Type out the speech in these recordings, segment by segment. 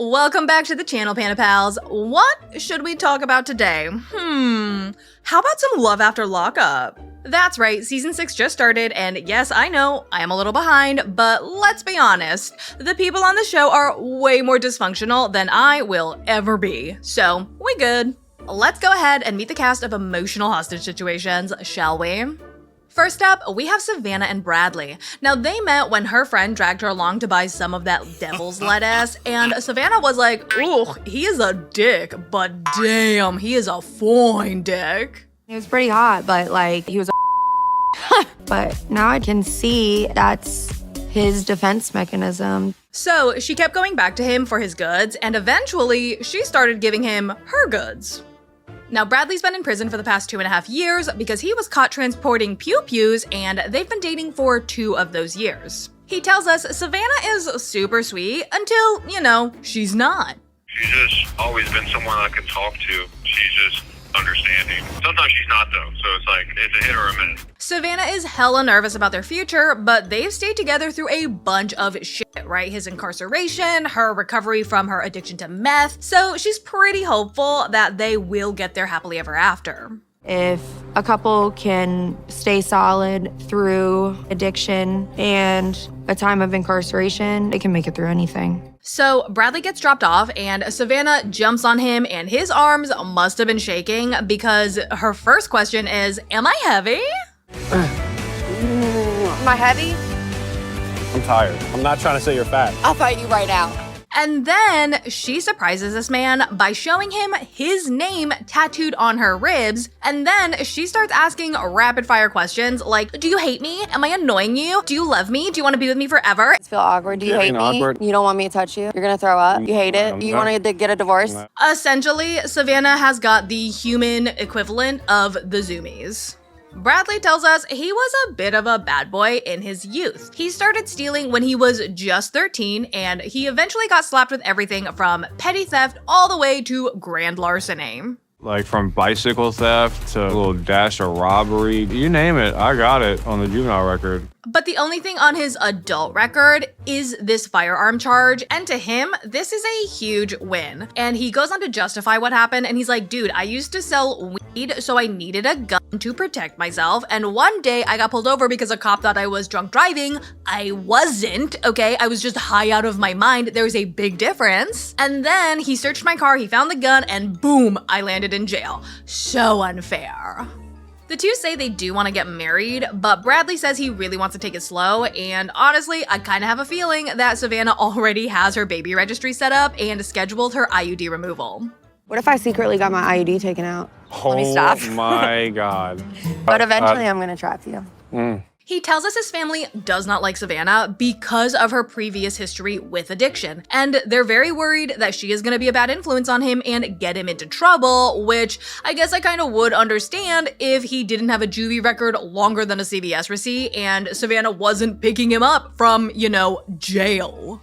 Welcome back to the channel, Panda Pals. What should we talk about today? How about some love after lockup? That's right, season 6 just started, and yes, I know, I am a little behind, but let's be honest, the people on the show are way more dysfunctional than I will ever be. So, we good. Let's go ahead and meet the cast of emotional hostage situations, shall we? First up, we have Savannah and Bradly. Now, they met when her friend dragged her along to buy some of that devil's lettuce, and Savannah was like, ooh, he is a dick, but damn, he is a fine dick. He was pretty hot, but like, he was a But now I can see that's his defense mechanism. So she kept going back to him for his goods, and eventually she started giving him her goods. Now, Bradly's been in prison for the past 2.5 years because he was caught transporting pew-pews, and they've been dating for 2 of those years. He tells us Savannah is super sweet until, you know, she's not. She's just always been someone I could talk to. She's just understanding. Sometimes she's not, though, so it's like, it's a hit or a miss. Savannah is hella nervous about their future, but they've stayed together through a bunch of shit, right? His incarceration, her recovery from her addiction to meth, so she's pretty hopeful that they will get there happily ever after. If a couple can stay solid through addiction and a time of incarceration, they can make it through anything. So Bradly gets dropped off and Savannah jumps on him, and his arms must have been shaking because her first question is, am I heavy? Am I heavy? I'm tired. I'm not trying to say you're fat. I'll fight you right now. And then she surprises this man by showing him his name tattooed on her ribs, and then she starts asking rapid fire questions like, do you hate me? Am I annoying you? Do you love me? Do you want to be with me forever? I feel awkward. Do you hate me? Awkward. You don't want me to touch you? You're gonna throw up? You hate it? You want to get a divorce? Essentially, Savannah has got the human equivalent of the Zoomies. Bradly tells us he was a bit of a bad boy in his youth. He started stealing when he was just 13, and he eventually got slapped with everything from petty theft all the way to grand larceny. Like from bicycle theft to a little dash of robbery. You name it, I got it on the juvenile record. But the only thing on his adult record is this firearm charge, and to him, this is a huge win. And he goes on to justify what happened, and he's like, dude, I used to sell weed, so I needed a gun to protect myself, and one day I got pulled over because a cop thought I was drunk driving. I wasn't, okay? I was just high out of my mind. There's a big difference. And then he searched my car, he found the gun, and boom, I landed in jail. So unfair. The two say they do want to get married, but Bradly says he really wants to take it slow, and honestly, I kind of have a feeling that Savannah already has her baby registry set up and scheduled her IUD removal. What if I secretly got my IUD taken out? Let me stop. Oh my God. But eventually I'm gonna trap you. He tells us his family does not like Savannah because of her previous history with addiction, and they're very worried that she is going to be a bad influence on him and get him into trouble, which I guess I kind of would understand if he didn't have a juvie record longer than a CVS receipt and Savannah wasn't picking him up from, you know, jail.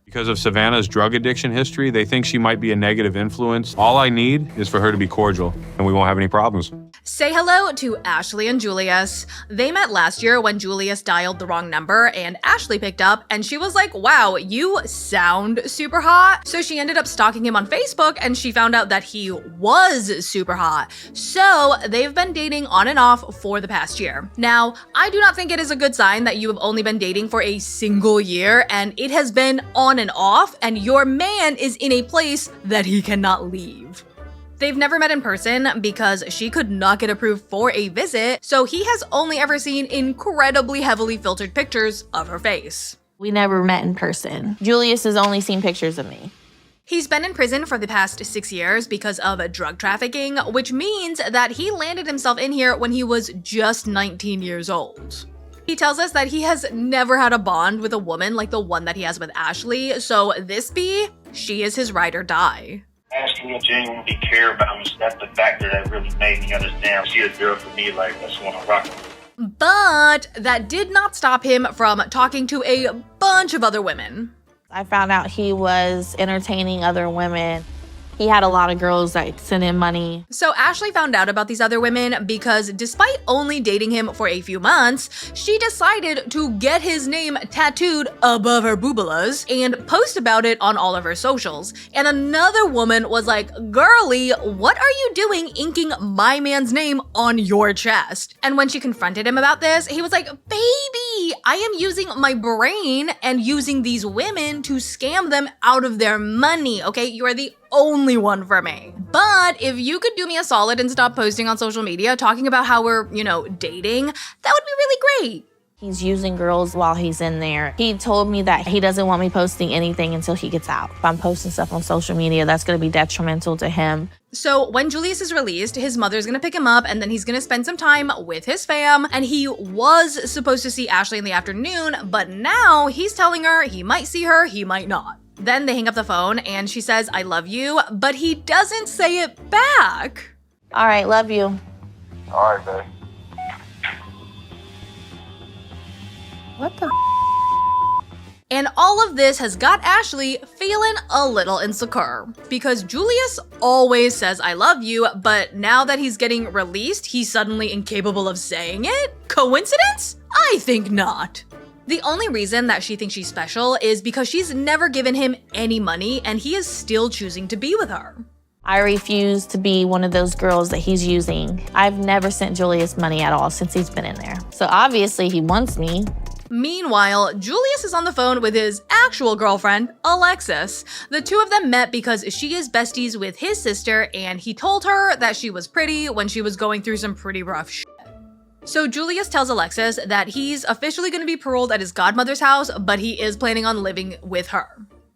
Because of Savannah's drug addiction history, they think she might be a negative influence. All I need is for her to be cordial, and we won't have any problems. Say hello to Ashley and Julius. They met last year when Julius dialed the wrong number and Ashley picked up and she was like, wow, you sound super hot. So she ended up stalking him on Facebook and she found out that he was super hot. So they've been dating on and off for the past year. Now, I do not think it is a good sign that you have only been dating for a single year and it has been on and off and your man is in a place that he cannot leave. They've never met in person because she could not get approved for a visit, so he has only ever seen incredibly heavily filtered pictures of her face. We never met in person. Julius has only seen pictures of me. He's been in prison for the past 6 years because of drug trafficking, which means that he landed himself in here when he was just 19 years old. He tells us that he has never had a bond with a woman like the one that he has with Ashley, so she is his ride or die. Ashley genuinely care about me. That's the factor that really made me understand she's a girl for me, like, that's what I'm rocking with. But that did not stop him from talking to a bunch of other women. I found out he was entertaining other women. He had a lot of girls that sent him money. So Ashley found out about these other women because despite only dating him for a few months, she decided to get his name tattooed above her boobalas and post about it on all of her socials. And another woman was like, "Girly, what are you doing inking my man's name on your chest?" And when she confronted him about this, he was like, "Baby, I am using my brain and using these women to scam them out of their money, okay? You are the only one for me. But if you could do me a solid and stop posting on social media talking about how we're, dating, that would be really great." He's using girls while he's in there. He told me that he doesn't want me posting anything until he gets out. If I'm posting stuff on social media, that's gonna be detrimental to him. So when Julius is released, his mother's gonna pick him up and then he's gonna spend some time with his fam. And he was supposed to see Ashley in the afternoon, but now he's telling her he might see her, he might not. Then they hang up the phone and she says, "I love you," but he doesn't say it back. All right, love you. All right, babe. What the? And all of this has got Ashley feeling a little insecure because Julius always says "I love you," but now that he's getting released, he's suddenly incapable of saying it? Coincidence? I think not. The only reason that she thinks she's special is because she's never given him any money and he is still choosing to be with her. I refuse to be one of those girls that he's using. I've never sent Julius money at all since he's been in there. So obviously he wants me. Meanwhile, Julius is on the phone with his actual girlfriend, Alexis. The two of them met because she is besties with his sister and he told her that she was pretty when she was going through some pretty rough shit. So Julius tells Alexis that he's officially going to be paroled at his godmother's house, but he is planning on living with her.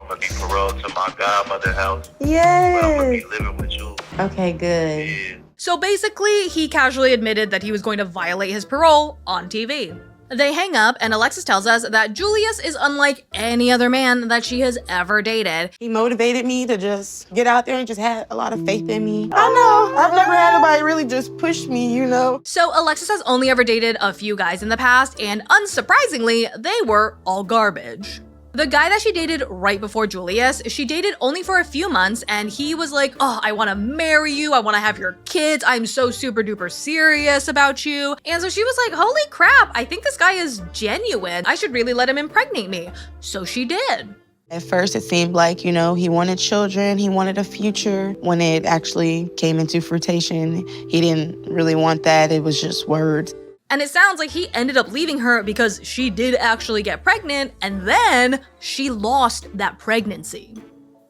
I'm gonna be paroled to my godmother's house. Yes. But I'm gonna be living with you. Okay, good. Yeah. So basically, he casually admitted that he was going to violate his parole on TV. They hang up and Alexis tells us that Julius is unlike any other man that she has ever dated. He motivated me to just get out there and just had a lot of faith in me. I know, I've never had nobody really just push me, So Alexis has only ever dated a few guys in the past, and unsurprisingly, they were all garbage. The guy that she dated right before Julius, she dated only for a few months and he was like, "Oh, I want to marry you. I want to have your kids. I'm so super duper serious about you." And so she was like, "Holy crap, I think this guy is genuine. I should really let him impregnate me." So she did. At first, it seemed like, he wanted children, he wanted a future. When it actually came into fruition, he didn't really want that. It was just words. And it sounds like he ended up leaving her because she did actually get pregnant and then she lost that pregnancy.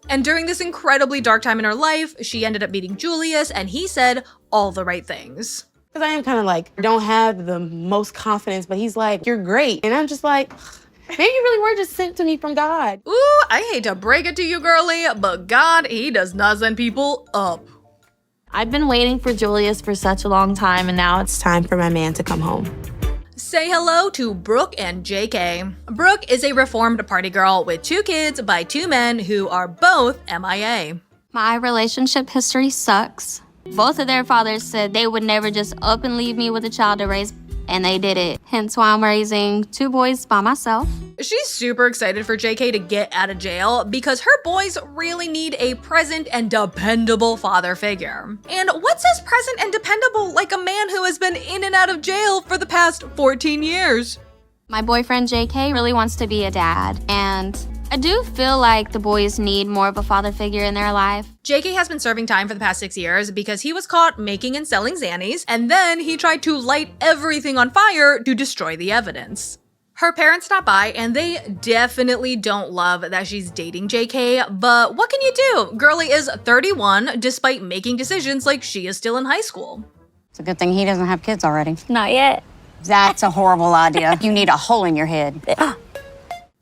And during this incredibly dark time in her life, she ended up meeting Julius and he said all the right things. Because I am kind of like, don't have the most confidence, but he's like, "You're great." And I'm just like, maybe you really were just sent to me from God. Ooh, I hate to break it to you, girly, but God, he does not send people up. I've been waiting for Julius for such a long time and now It's time for my man to come home. Say hello to Brooke and JK. Brooke is a reformed party girl with 2 kids by 2 men who are both MIA. My relationship history sucks. Both of their fathers said they would never just up and leave me with a child to raise, and they did it. Hence why I'm raising 2 boys by myself. She's super excited for JK to get out of jail because her boys really need a present and dependable father figure. And what says present and dependable like a man who has been in and out of jail for the past 14 years? My boyfriend JK really wants to be a dad, and I do feel like the boys need more of a father figure in their life. JK has been serving time for the past 6 years because he was caught making and selling Xannies, and then he tried to light everything on fire to destroy the evidence. Her parents stop by and they definitely don't love that she's dating JK, but what can you do? Girlie is 31 despite making decisions like she is still in high school. It's a good thing he doesn't have kids already. Not yet. That's a horrible idea. You need a hole in your head.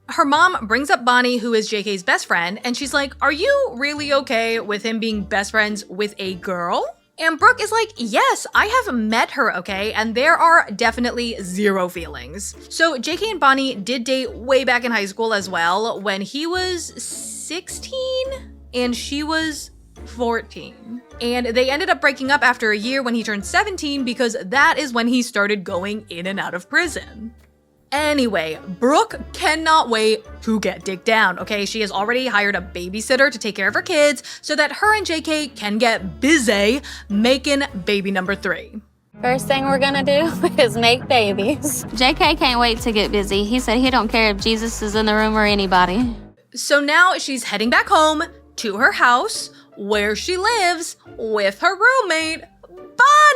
Her mom brings up Bonnie, who is JK's best friend, and she's like, "Are you really okay with him being best friends with a girl?" And Brooke is like, "Yes, I have met her, okay? And there are definitely 0 feelings." So JK and Bonnie did date way back in high school as well, when he was 16 and she was 14. And they ended up breaking up after a year when he turned 17 because that is when he started going in and out of prison. Anyway, Brooke cannot wait to get dicked down, okay? She has already hired a babysitter to take care of her kids so that her and JK can get busy making baby number 3. First thing we're gonna do is make babies. JK can't wait to get busy. He said he don't care if Jesus is in the room or anybody. So now she's heading back home to her house where she lives with her roommate,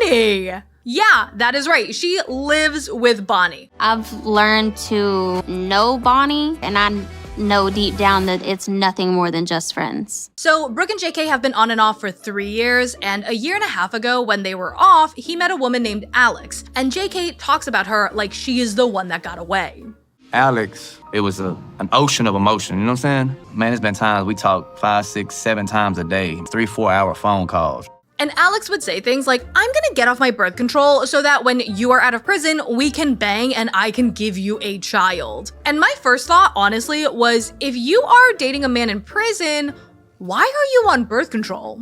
Bonnie. Yeah, that is right. She lives with Bonnie. I've learned to know Bonnie, and I know deep down that it's nothing more than just friends. So Brooke and JK have been on and off for 3 years, and a year and a half ago when they were off, he met a woman named Alex, and JK talks about her like she is the one that got away. Alex, it was an ocean of emotion, you know what I'm saying? Man, there's been times we talk 5, 6, 7 times a day, 3-4 hour phone calls. And Alex would say things like, I'm gonna get off my birth control so that when you are out of prison, we can bang and I can give you a child. And my first thought, honestly, was if you are dating a man in prison, why are you on birth control?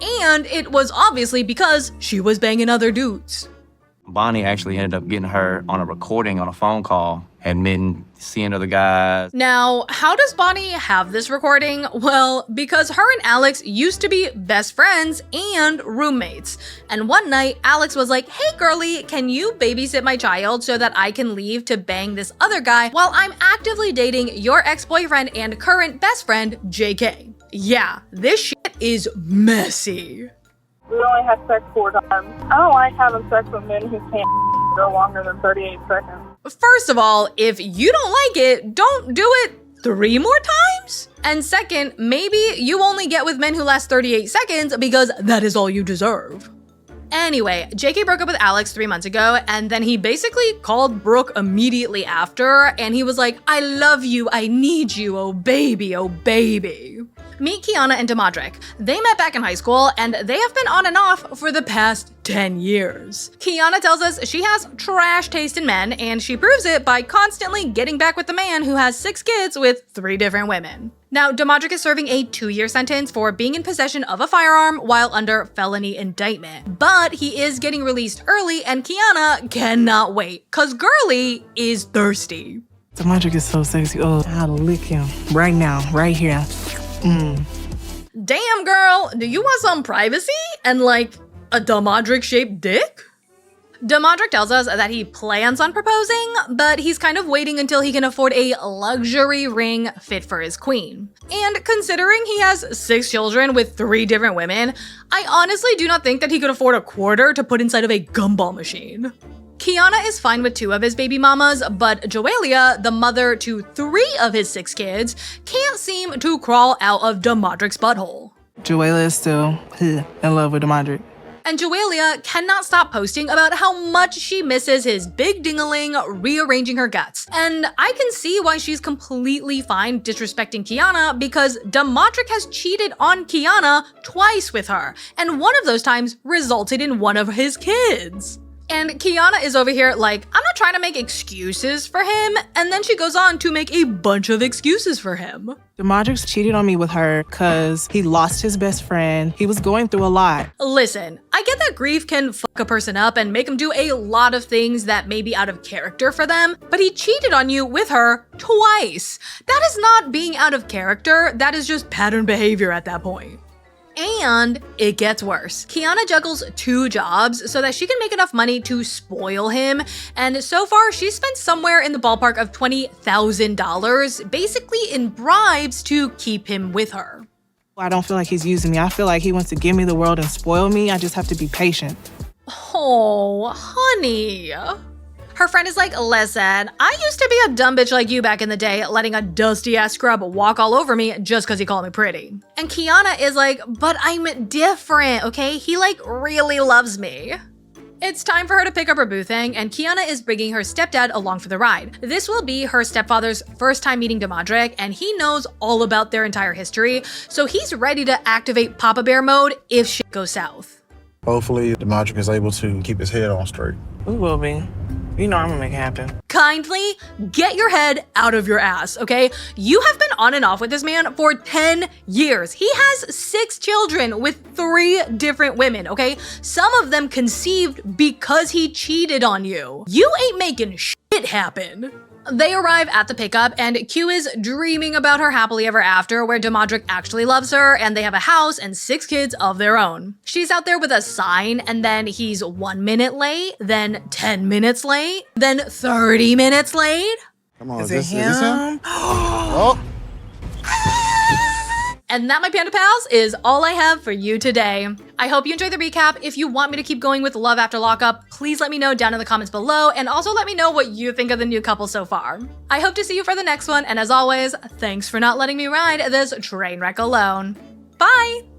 And it was obviously because she was banging other dudes. Bonnie actually ended up getting her on a recording on a phone call, admitting seeing other guys. Now, how does Bonnie have this recording? Well, because her and Alex used to be best friends and roommates. And one night, Alex was like, hey girlie, can you babysit my child so that I can leave to bang this other guy while I'm actively dating your ex-boyfriend and current best friend, JK? Yeah, this shit is messy. We only had sex 4 times. I don't like having sex with men who can't go longer than 38 seconds. First of all, if you don't like it, don't do it 3 more times. And second, maybe you only get with men who last 38 seconds because that is all you deserve. Anyway, JK broke up with Alex 3 months ago, and then he basically called Brooke immediately after, and he was like, I love you, I need you, oh baby, oh baby. Meet Quiana and Damodrick. They met back in high school, and they have been on and off for the past 10 years. Quiana tells us she has trash taste in men, and she proves it by constantly getting back with the man who has 6 kids with 3 different women. Now, Damodrick is serving a 2-year sentence for being in possession of a firearm while under felony indictment. But he is getting released early, and Quiana cannot wait, cause girly is thirsty. Damodrick is so sexy. Oh, I'll lick him right now, right here. Damn, girl, do you want some privacy and like a Damodrick-shaped dick? Damodrick tells us that he plans on proposing, but he's kind of waiting until he can afford a luxury ring fit for his queen. And considering he has 6 children with 3 different women, I honestly do not think that he could afford a quarter to put inside of a gumball machine. Quiana is fine with 2 of his baby mamas, but Joelia, the mother to 3 of his 6 kids, can't seem to crawl out of Damodrick's butthole. Joelia is still in love with Damodrick. And Joelia cannot stop posting about how much she misses his big ding-a-ling rearranging her guts. And I can see why she's completely fine disrespecting Quiana because Damodrick has cheated on Quiana twice with her, and one of those times resulted in one of his kids. And Quiana is over here like, I'm not trying to make excuses for him, and then she goes on to make a bunch of excuses for him. Damodrick cheated on me with her because he lost his best friend. He was going through a lot. Listen, I get that grief can fuck a person up and make them do a lot of things that may be out of character for them, but he cheated on you with her twice. That is not being out of character, that is just pattern behavior at that point. And it gets worse. Quiana juggles 2 jobs so that she can make enough money to spoil him, and so far she's spent somewhere in the ballpark of $20,000, basically in bribes to keep him with her. I don't feel like he's using me. I feel like he wants to give me the world and spoil me. I just have to be patient. Oh, honey. Her friend is like, listen, I used to be a dumb bitch like you back in the day, letting a dusty-ass scrub walk all over me just because he called me pretty. And Quiana is like, but I'm different, okay? He like really loves me. It's time for her to pick up her boo thing, and Quiana is bringing her stepdad along for the ride. This will be her stepfather's first time meeting Damodrick, and he knows all about their entire history, so he's ready to activate Papa Bear mode if shit goes south. Hopefully, Damodrick is able to keep his head on straight. We will be. You know I'm gonna make it happen. Kindly get your head out of your ass, okay? You have been on and off with this man for 10 years. He has 6 children with 3 different women, okay? Some of them conceived because he cheated on you. You ain't making shit what happened? They arrive at the pickup, and Q is dreaming about her happily ever after, where Damodrick actually loves her, and they have a house and 6 kids of their own. She's out there with a sign, and then he's 1 minute late, then 10 minutes late, then 30 minutes late. Come on, Is is it this him? Oh. And that, my Panda Pals, is all I have for you today. I hope you enjoyed the recap. If you want me to keep going with Love After Lockup, please let me know down in the comments below, and also let me know what you think of the new couple so far. I hope to see you for the next one, and as always, thanks for not letting me ride this train wreck alone. Bye!